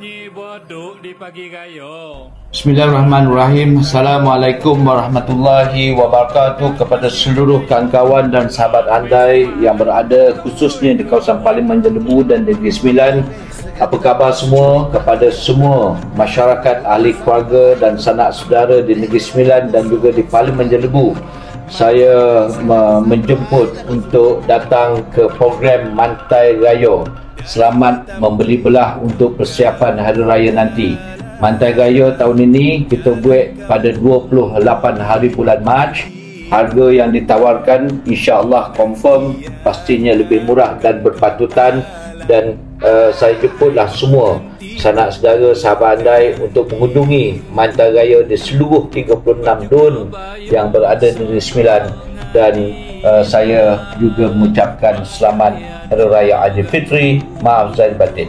bunyi boduk di pagi raya. Bismillahirrahmanirrahim. Assalamualaikum warahmatullahi wabarakatuh kepada seluruh kawan-kawan dan sahabat andai yang berada khususnya di kawasan Parlimen Jelebu dan Negeri Sembilan. Apa khabar semua? Kepada semua masyarakat, ahli keluarga dan sanak saudara di Negeri Sembilan dan juga di Parlimen Jelebu, saya menjemput untuk datang ke program Mantai Raya. Selamat membeli belah untuk persiapan Hari Raya nanti. Mantai Raya tahun ini kita buat pada 28 hari bulan Mac. Harga yang ditawarkan insya-Allah confirm pastinya lebih murah dan berpatutan, dan saya jemputlah semua sanak saudara sahabat andai untuk mengunjungi Mantai Raya di seluruh 36 DUN yang berada di Negeri Sembilan, dan saya juga mengucapkan selamat Hari Raya Aidilfitri. Maaf zahir batin.